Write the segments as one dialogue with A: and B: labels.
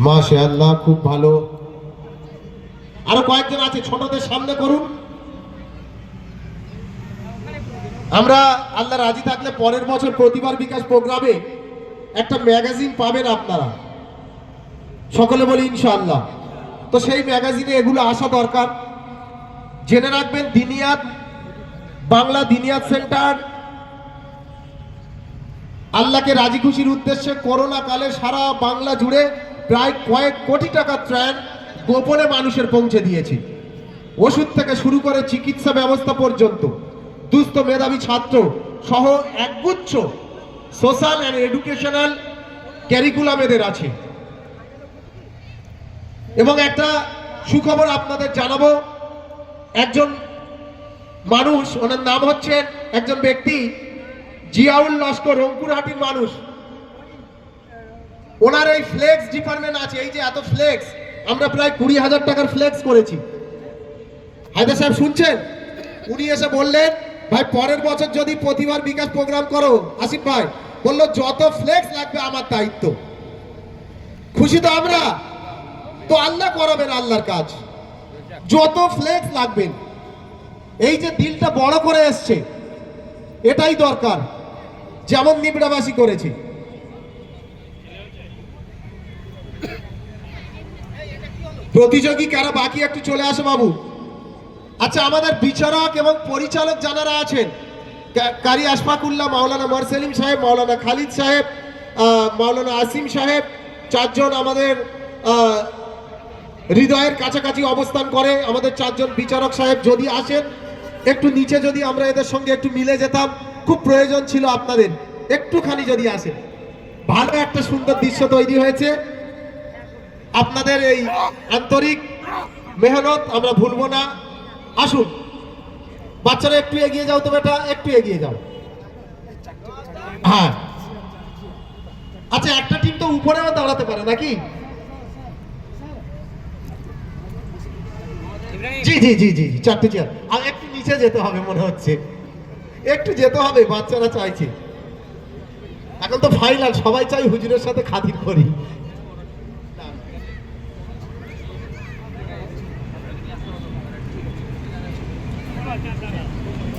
A: মাশাআল্লাহ, খুব ভালো। আরো কয়েকজন আছে, ছোটদের সামনে করুন। আমরা আল্লাহ রাজি থাকলে পরের বছর প্রতিবার বিকাশ প্রোগ্রামে একটা ম্যাগাজিন পাবেন আপনারা, সকলে বলি ইনশাআল্লাহ। তো সেই ম্যাগাজিনে এগুলো আসা দরকার। জেনে রাখবেন, দিনিয়াত বাংলা দিনিয়াত সেন্টার আল্লাহকে রাজি খুশির উদ্দেশ্যে করোনা কালে সারা বাংলা জুড়ে প্রায় কয়েক কোটি টাকা ত্রাণ গোপনে মানুষের পৌঁছে দিয়েছে। ওষুধ থেকে শুরু করে চিকিৎসা ব্যবস্থা পর্যন্ত দুস্থ মেধাবী ছাত্র সহ একগুচ্ছ সোশ্যাল অ্যান্ড এডুকেশনাল ক্যারিকুলাম এদের আছে। এবং একটা সুখবর আপনাদের জানাবো, একজন মানুষ, ওনার নাম হচ্ছে, একজন ব্যক্তি জিয়াউল লস্কর, রংপুরহাটির মানুষ। ওনার এই ফ্লেক্স ডিপার্টমেন্ট আছে। এই যে এত ফ্লেক্স, আমরা প্রায় 20,000 টাকার ফ্লেক্স করেছি। হায়দার সাহেব শুনছেন? উনি এসে বললেন, ভাই পরের বছর যদি প্রতিবার বিকাশ প্রোগ্রাম করো, আসিফ ভাই বললো যত ফ্লেক্স লাগবে আমার দায়িত্ব। খুশি তো আমরা? তো আল্লাহ করাবেন আল্লাহর কাজ, যত ফ্লেক্স লাগবেন। এই যে দিলটা বড় করে এসছে, এটাই দরকার, যেমন নিবড়াবাসী করেছে। প্রতিযোগী কারা বাকি একটু চলে আসো বাবু। আচ্ছা, আমাদের বিচারক এবং পরিচালক যারা আছেন, কারি আশফাকুল্লাহ, মাওলানা মারসেলিম সাহেব, মাওলানা খালিদ সাহেব, মাওলানা আসিম সাহেব, চারজন আমাদের হৃদয়ের কাছাকাছি অবস্থান করে। আমাদের চারজন বিচারক সাহেব যদি আসেন একটু নিচে, যদি আমরা এদের সঙ্গে একটু মিলে যেতাম, খুব প্রয়োজন ছিল আপনাদের, একটুখানি যদি আসেন। ভালো একটা সুন্দর দৃশ্য তৈরি হয়েছে। আপনাদের এই আন্তরিক মেহনত আমরা ভুলবো না। আসুন বাচ্চারা, একটু এগিয়ে যাও তো বেটা, একটু এগিয়ে যাও। হ্যাঁ, আচ্ছা, একটা টিম তো উপরেও দাঁড়াতে পারে নাকি? জি জি জি জি, চারটে চেয়ার। আর একটু নিচে যেতে হবে মনে হচ্ছে, একটু যেতে হবে, বাচ্চারা চাইছে। এখন তো ফাইনাল, সবাই চাই হুজুরের সাথে খাতির করি।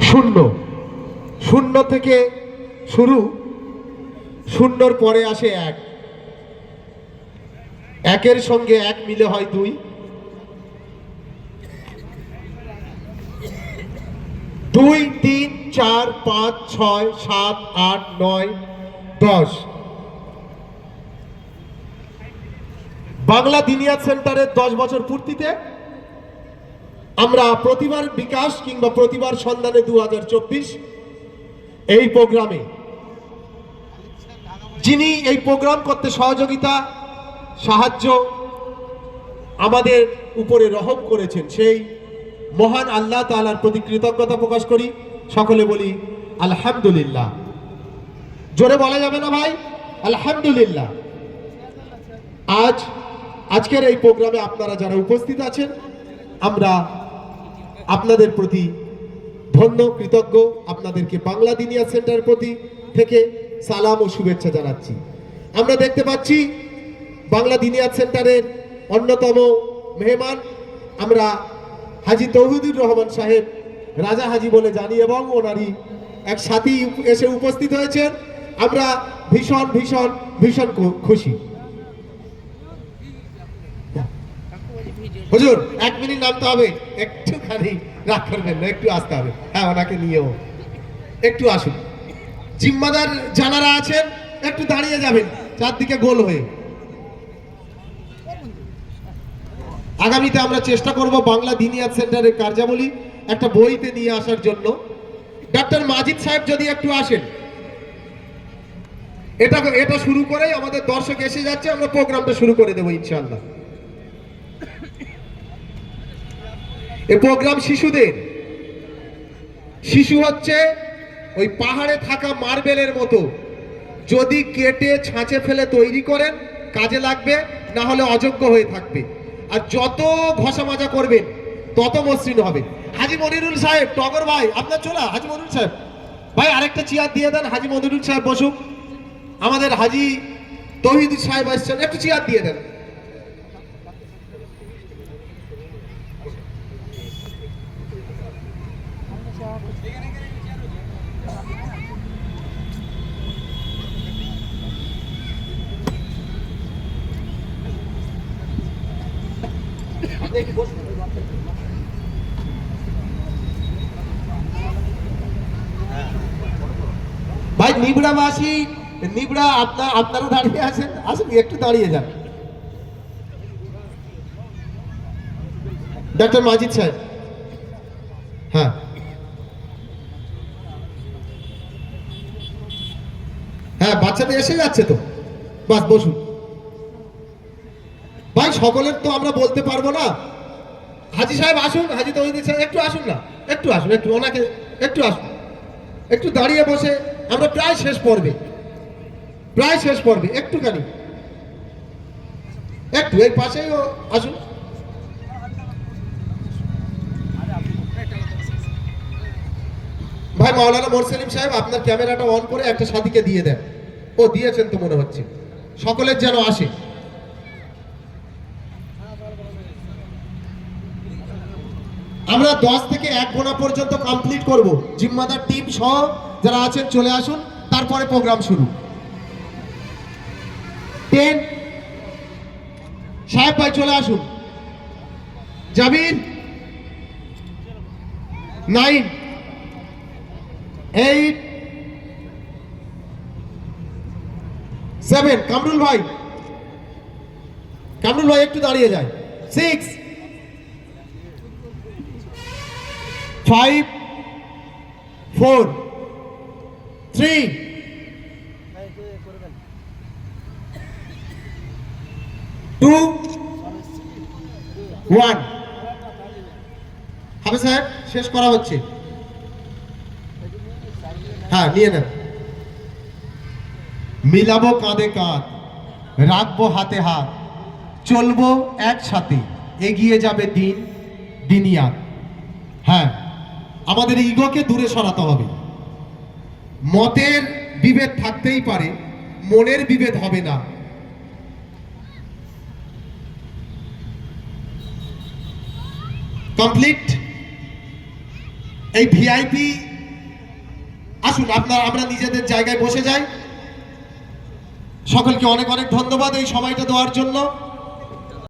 A: শূন্য, শূন্য থেকে শুরু, শূন্যর পরে আসে এক, একের সঙ্গে এক মিলে হয় দুই, দুই, তিন, চার, পাঁচ, ছয়, সাত, আট, নয়, 10। বাংলা দিনিয়াত সেন্টারের 10 বছর পূর্তিতে আমরা প্রতিবার বিকাশ কিংবা প্রতিবার সন্ধানে 2024 এই প্রোগ্রামে, যিনি এই প্রোগ্রাম করতে সহযোগিতা সাহায্য আমাদের উপরে রহম করেছেন, সেই মহান আল্লাহ তাআলার প্রতি কৃতজ্ঞতা প্রকাশ করি। সকলে বলি আলহামদুলিল্লাহ। জোরে বলা যাবে না ভাই? আলহামদুলিল্লাহ। আজকের এই প্রোগ্রামে আপনারা যারা উপস্থিত আছেন, আমরা আপনাদের প্রতি ধন্য, কৃতজ্ঞ। আপনাদেরকে বাংলা দিনিয়াত সেন্টারের প্রতি থেকে সালাম ও শুভেচ্ছা জানাচ্ছি। আমরা দেখতে পাচ্ছি বাংলা দিনিয়াত সেন্টারের অন্যতম মেহমান আমরা হাজী তৌহিদুর রহমান সাহেব, রাজা হাজী বলে জানি, এবং ওনারই এক সাথী এসে উপস্থিত হয়েছেন। আমরা ভীষণ ভীষণ ভীষণ খুশি। হুজুর 1 মিনিট নামতে হবে, একটুখানি রাগ করবেন না, একটু আসতে হবে। হ্যাঁ, ওনাকে নিয়েও একটু আসুন। জিম্মাদার যারা আছেন একটু দাঁড়িয়ে যাবেন চারদিকে গোল হয়ে। আগামীতে আমরা চেষ্টা করব বাংলা দিনিয়াত সেন্টারের কার্যাবলী একটা বইতে নিয়ে আসার জন্য। ডক্টর মাজিদ সাহেব যদি একটু আসেন, এটা শুরু করেই আমাদের দর্শক এসে যাচ্ছে, আমরা প্রোগ্রামটা শুরু করে দেবো ইনশাআল্লাহ। এই প্রোগ্রাম শিশুদের, শিশু হচ্ছে ওই পাহাড়ে থাকা মার্বেলের মতো, যদি কেটে ছাঁচে ফেলে তৈরি করেন কাজে লাগবে, না হলে অযোগ্য হয়ে থাকবে। আর যত ঘষা মাজা করবেন তত মসৃণ হবে। হাজী মনিরুল সাহেব, টগর ভাই আপনার চলা। হাজী মনিরুল সাহেব ভাই, আরেকটা চেয়ার দিয়ে দেন। হাজী মনিরুল সাহেব বসুক। আমাদের হাজী তৌহিদ সাহেব আসছেন, একটু চেয়ার দিয়ে দেন। ভাই নিবড়াবাসী, নিবড়া আপনারা দাঁড়িয়ে আছেন, আসুন একটু দাঁড়িয়ে যান। ডক্টর মাজিদ সাহেব, হ্যাঁ হ্যাঁ বাচ্চাদের এসে যাচ্ছে তো, বাস বসুন। ভাই সকলের তো আমরা বলতে পারবো না। হাজি সাহেব আসুন, হাজি তৌহিদ সাহেব একটু আসুন না, একটু আসুন, একটু ওনাকে একটু আসুন, একটু দাঁড়িয়ে বসে, আমরা প্রায় শেষ পর্বে, প্রায় শেষ পর্বে, একটুখানি একটু এই পাশেই আসুন। ভাই মাওলানা মোরসেলিম সাহেব, আপনার ক্যামেরাটা অন করে একটা সাথীকে দিয়ে দেন। ও দিয়েছেন তো মনে হচ্ছে, সকলের যেন আসে। আমরা 10 থেকে 1 গোনা পর্যন্ত কমপ্লিট করব। জিম্মাদার টিম সহ যারা আছেন চলে আসুন, তারপরে প্রোগ্রাম শুরু। 10 সাহেব ভাই চলে আসুন। জাবির 9 8 7 কামরুল ভাই, কামরুল ভাই একটু দাঁড়িয়ে যায়। 6 5 4 3 2 1। হবে সাহেব, শেষ করা হচ্ছে। হ্যাঁ নিয়ে নেন। মিলাবো কাঁধে কাঁধ, রাখবো হাতে হাত, চলবো একসাথে, এগিয়ে যাবে দিন দিনিয়াত। হ্যাঁ, আমাদের ইগোকে দূরে সরাতে হবে। মতের বিভেদ থাকতেই পারে, মনের বিভেদ হবে না। কমপ্লিট। এই ভিআইপি আসুন, আমরা নিজেদের জায়গায় বসে যাই। সকলকে অনেক অনেক ধন্যবাদ এই সময়টা দেওয়ার জন্য।